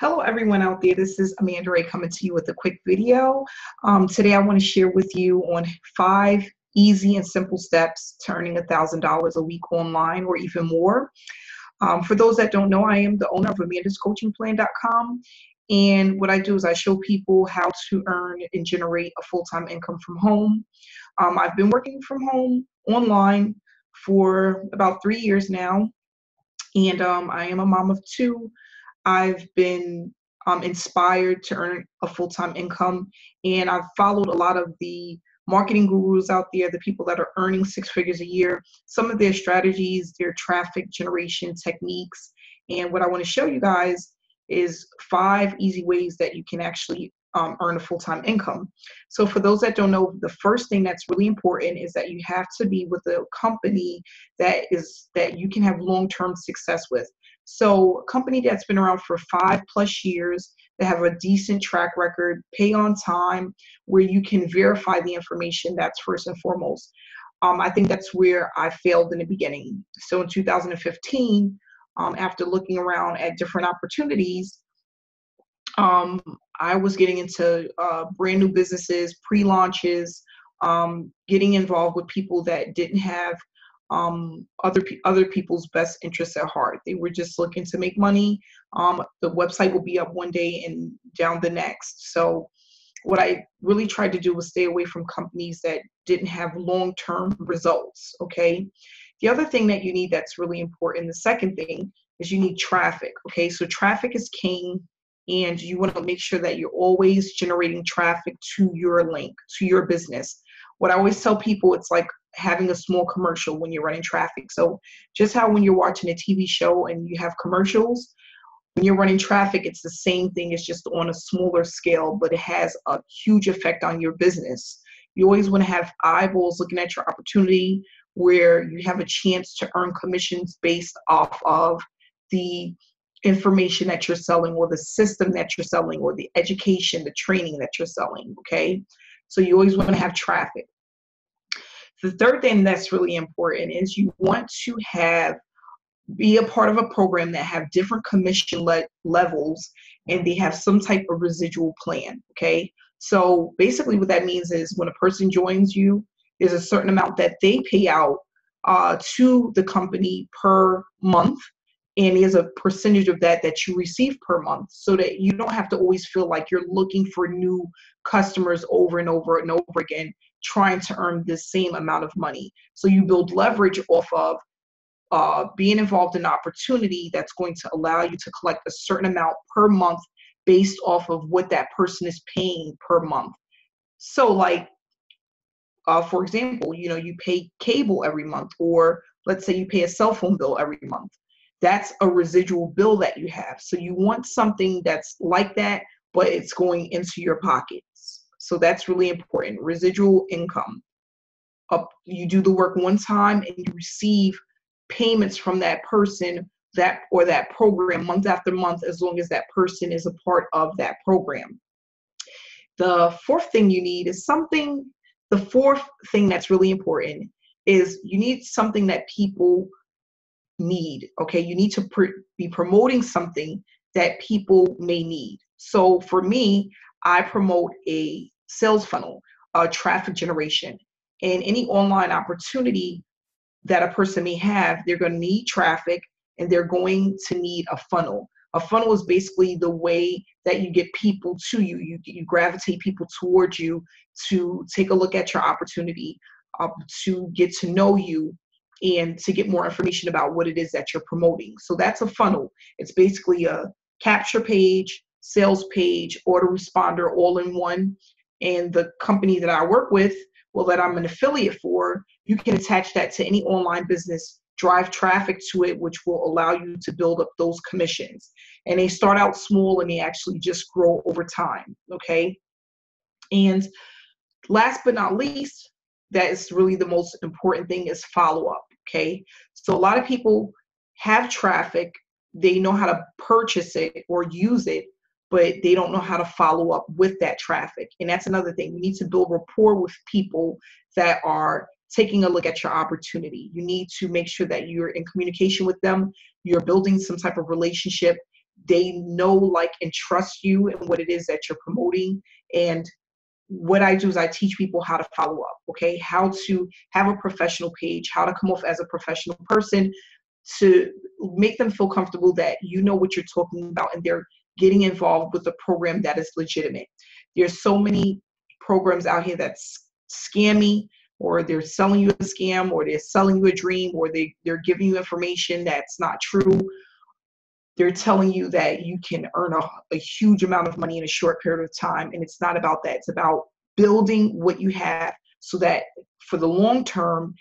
Hello, everyone out there. This is Amanda Ray coming to you with a quick video. Today, I want to share with you on 5 easy and simple steps to earning $1,000 a week online or even more. For those that don't know, I am the owner of amandascoachingplan.com. And what I do is I show people how to earn and generate a full-time income from home. I've been working from home online for about 3 years now. And I am a mom of 2. I've been inspired to earn a full-time income, and I've followed a lot of the marketing gurus out there, the people that are earning 6 figures a year, some of their strategies, their traffic generation techniques. And what I want to show you guys is 5 easy ways that you can actually earn a full-time income. So for those that don't know, the first thing that's really important is that you have to be with a company that you can have long-term success with. So a company that's been around for 5+ years, that have a decent track record, pay on time, where you can verify the information. That's first and foremost. I think that's where I failed in the beginning. So in 2015, after looking around at different opportunities, I was getting into brand new businesses, pre-launches, getting involved with people that didn't have other people's best interests at heart. They were just looking to make money. The website will be up one day and down the next. So what I really tried to do was stay away from companies that didn't have long-term results, okay? The other thing that you need that's really important, the second thing, is you need traffic, okay? So traffic is king, and you want to make sure that you're always generating traffic to your link, to your business. What I always tell people, it's like having a small commercial when you're running traffic. So just how when you're watching a TV show and you have commercials, when you're running traffic, it's the same thing. It's just on a smaller scale, but it has a huge effect on your business. You always want to have eyeballs looking at your opportunity, where you have a chance to earn commissions based off of the information that you're selling, or the system that you're selling, or the education, the training that you're selling, okay? So you always want to have traffic. The third thing that's really important is you want to be a part of a program that have different commission levels, and they have some type of residual plan, okay? So basically what that means is when a person joins you, there's a certain amount that they pay out to the company per month, and there's a percentage of that you receive per month, so that you don't have to always feel like you're looking for new customers over and over and over again, trying to earn the same amount of money. So you build leverage off of being involved in an opportunity that's going to allow you to collect a certain amount per month based off of what that person is paying per month. So like, for example, you pay cable every month, or let's say you pay a cell phone bill every month. That's a residual bill that you have. So you want something that's like that, but it's going into your pockets. So that's really important. Residual income. You do the work one time and you receive payments from that person or that program month after month, as long as that person is a part of that program. The fourth thing you need is the fourth thing that's really important is you need something that people need, okay? You need to be promoting something that people may need. So for me, I promote a sales funnel, traffic generation, and any online opportunity that a person may have. They're going to need traffic, and they're going to need a funnel. A funnel is basically the way that you get people to you. You gravitate people towards you to take a look at your opportunity, to get to know you, and to get more information about what it is that you're promoting. So that's a funnel. It's basically a capture page, sales page, autoresponder, all in one. And the company that I work with, well, that I'm an affiliate for, you can attach that to any online business, drive traffic to it, which will allow you to build up those commissions. And they start out small and they actually just grow over time, okay? And last but not least, that is really the most important thing, is follow-up, okay? So a lot of people have traffic, they know how to purchase it or use it, but they don't know how to follow up with that traffic. And that's another thing. You need to build rapport with people that are taking a look at your opportunity. You need to make sure that you're in communication with them, you're building some type of relationship, They know, like, and trust you and what it is that you're promoting. And what I do is I teach people how to follow up, okay? How to have a professional page, how to come off as a professional person, to make them feel comfortable that you know what you're talking about and they're getting involved with a program that is legitimate. There's so many programs out here that's scammy, or they're selling you a scam, or they're selling you a dream, or they're giving you information that's not true. They're telling you that you can earn a huge amount of money in a short period of time. And it's not about that. It's about building what you have so that for the long term,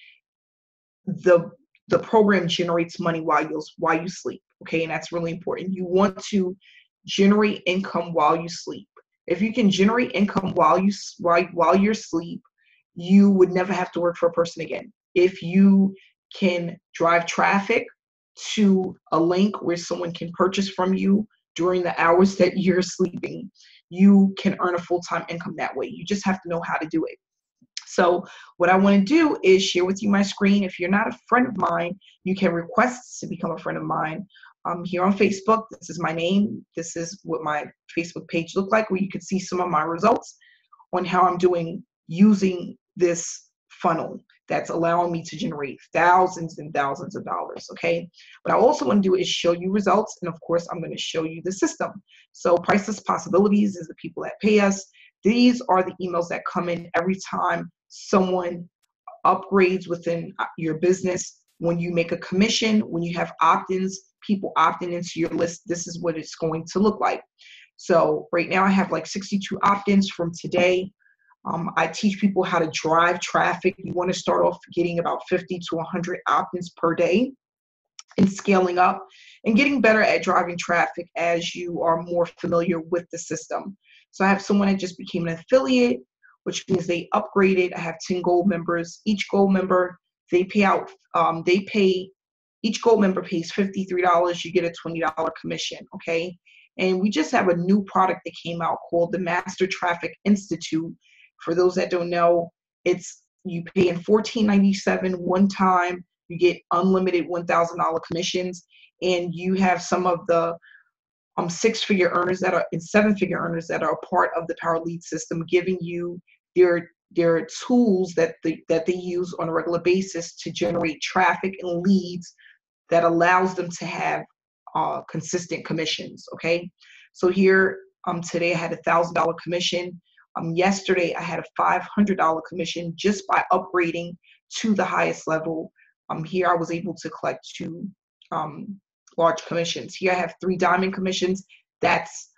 the program generates money while you sleep. Okay. And that's really important. You want to generate income while you sleep. If you can generate income while you're asleep, you would never have to work for a person again. If you can drive traffic to a link where someone can purchase from you during the hours that you're sleeping, you can earn a full-time income that way. You just have to know how to do it. So what I want to do is share with you my screen. If you're not a friend of mine, you can request to become a friend of mine. Here on Facebook, this is my name. This is what my Facebook page looked like, where you can see some of my results on how I'm doing using this funnel that's allowing me to generate thousands and thousands of dollars, okay? What I also want to do is show you results, and of course, I'm going to show you the system. So Priceless Possibilities is the people that pay us. These are the emails that come in every time someone upgrades within your business. When you make a commission, when you have opt-ins, people opting into your list, this is what it's going to look like. So right now I have like 62 opt-ins from today. I teach people how to drive traffic. You want to start off getting about 50 to 100 opt-ins per day and scaling up and getting better at driving traffic as you are more familiar with the system. So I have someone that just became an affiliate, which means they upgraded. I have 10 gold members. Each gold member, each gold member pays $53. You get a $20 commission, okay? And we just have a new product that came out called the Master Traffic Institute. For those that don't know, you pay in $14.97 one time. You get unlimited $1,000 commissions, and you have some of the six-figure earners that are and seven-figure earners that are a part of the Power Lead system, giving you their tools that they use on a regular basis to generate traffic and leads that allows them to have consistent commissions. Okay, so here today I had $1,000 commission. Yesterday I had a $500 commission just by upgrading to the highest level. Here I was able to collect two large commissions. Here I have 3 diamond commissions. That's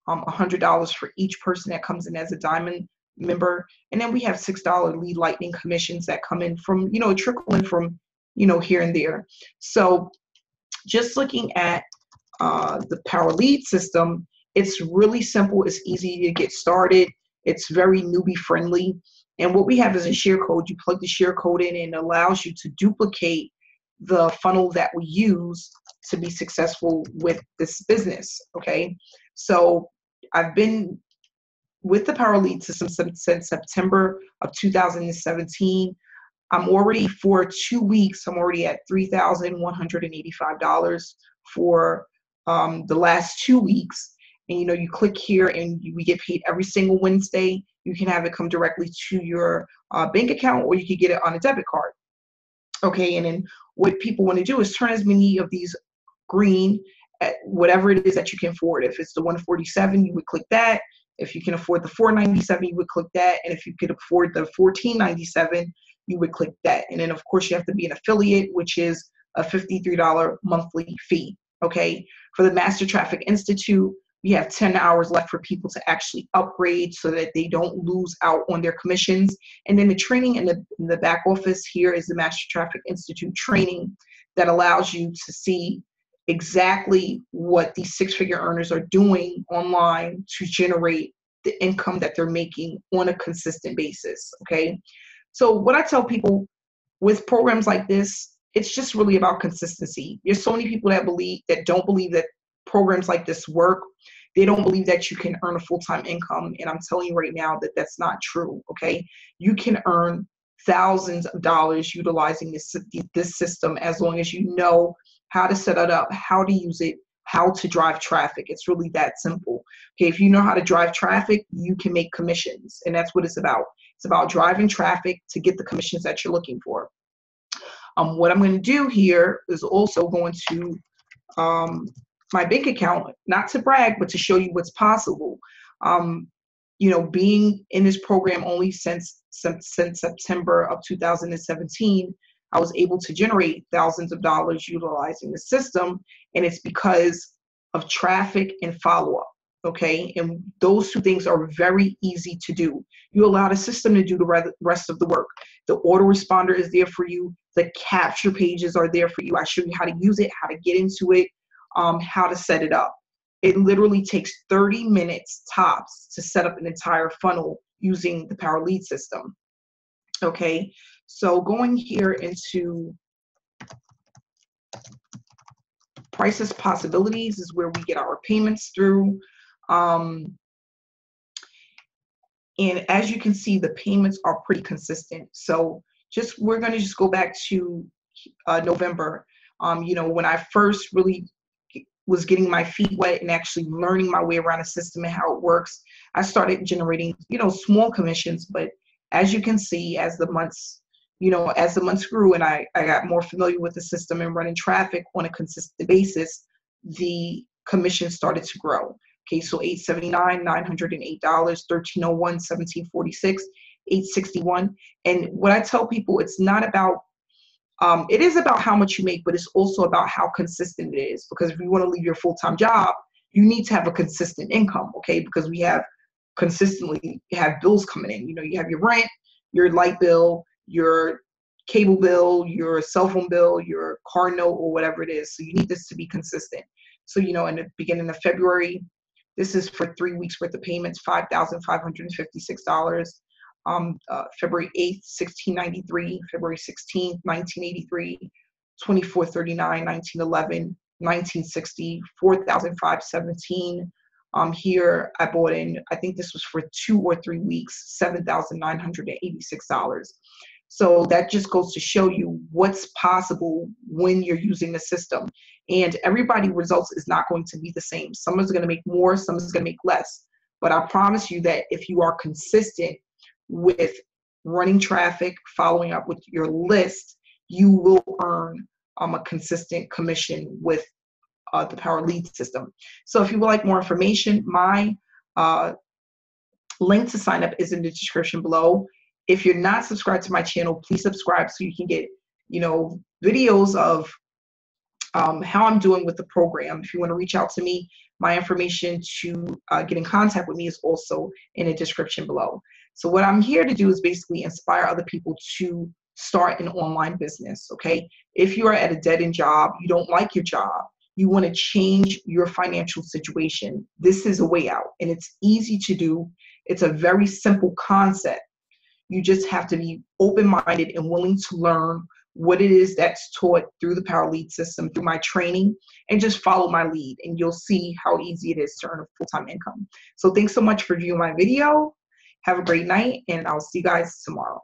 $100 for each person that comes in as a diamond member. And then we have $6 lead lightning commissions that come in from, trickle in from, here and there. So just looking at the Power Lead system, it's really simple. It's easy to get started. It's very newbie friendly. And what we have is a share code. You plug the share code in and it allows you to duplicate the funnel that we use to be successful with this business, okay? So I've been with the Power Lead system since September of 2017. I'm already, for 2 weeks, I'm already at $3,185 for the last 2 weeks. And you click here and we get paid every single Wednesday. You can have it come directly to your bank account, or you can get it on a debit card. Okay, and then what people want to do is turn as many of these green at whatever it is that you can afford. If it's the 147, you would click that. If you can afford the 497, you would click that. And if you could afford the 1497, you would click that. And then of course you have to be an affiliate, which is a $53 monthly fee. Okay, for the Master Traffic Institute, we have 10 hours left for people to actually upgrade so that they don't lose out on their commissions. And then the training in the back office here is the Master Traffic Institute training that allows you to see exactly what these six-figure earners are doing online to generate the income that they're making on a consistent basis, okay? So what I tell people with programs like this, it's just really about consistency. There's so many people that don't believe that programs like this work. They don't believe that you can earn a full-time income. And I'm telling you right now that that's not true, okay? You can earn thousands of dollars utilizing this system as long as you know how to set it up, how to use it, how to drive traffic. It's really that simple. Okay, if you know how to drive traffic, you can make commissions, and that's what it's about. It's about driving traffic to get the commissions that you're looking for. What I'm going to do here is also going to my bank account, not to brag, but to show you what's possible. You know, being in this program only since September of 2017, I was able to generate thousands of dollars utilizing the system, and it's because of traffic and follow-up. Okay, and those two things are very easy to do. You allow the system to do the rest of the work. The autoresponder is there for you. The capture pages are there for you. I show you how to use it, how to get into it, how to set it up. It literally takes 30 minutes tops to set up an entire funnel using the Power Lead system. Okay, so going here into prices possibilities is where we get our payments through. And as you can see, the payments are pretty consistent. So we're going to just go back to November. You know, when I first really was getting my feet wet and actually learning my way around the system and how it works, I started generating, you know, small commissions. But as you can see, as the months grew and I got more familiar with the system and running traffic on a consistent basis, the commission started to grow. Okay, so $879, $908, $1301, $1746, $861. And what I tell people, it's not about, it is about how much you make, but it's also about how consistent it is. Because if you want to leave your full-time job, you need to have a consistent income, okay? Because we have consistently have bills coming in. You know, you have your rent, your light bill, your cable bill, your cell phone bill, your car note, or whatever it is. So you need this to be consistent. So, you know, in the beginning of February, this is for 3 weeks worth of payments, $5,556. February 8th, $1,693. February 16th, $1,983. 2439, $1,911, $1,960, $4,517. Here I bought in, I think this was for 2 or 3 weeks, $7,986. So that just goes to show you what's possible when you're using the system. And everybody's results is not going to be the same. Someone's going to make more, someone's going to make less. But I promise you that if you are consistent with running traffic, following up with your list, you will earn a consistent commission with the Power Lead system. So if you would like more information, my link to sign up is in the description below. If you're not subscribed to my channel, please subscribe so you can get, you know, videos of how I'm doing with the program. If you want to reach out to me, my information to get in contact with me is also in the description below. So what I'm here to do is basically inspire other people to start an online business, okay? If you are at a dead-end job, you don't like your job, you want to change your financial situation, this is a way out, and it's easy to do. It's a very simple concept. You just have to be open-minded and willing to learn what it is that's taught through the Power Lead system, through my training, and just follow my lead, and you'll see how easy it is to earn a full-time income. So thanks so much for viewing my video. Have a great night, and I'll see you guys tomorrow.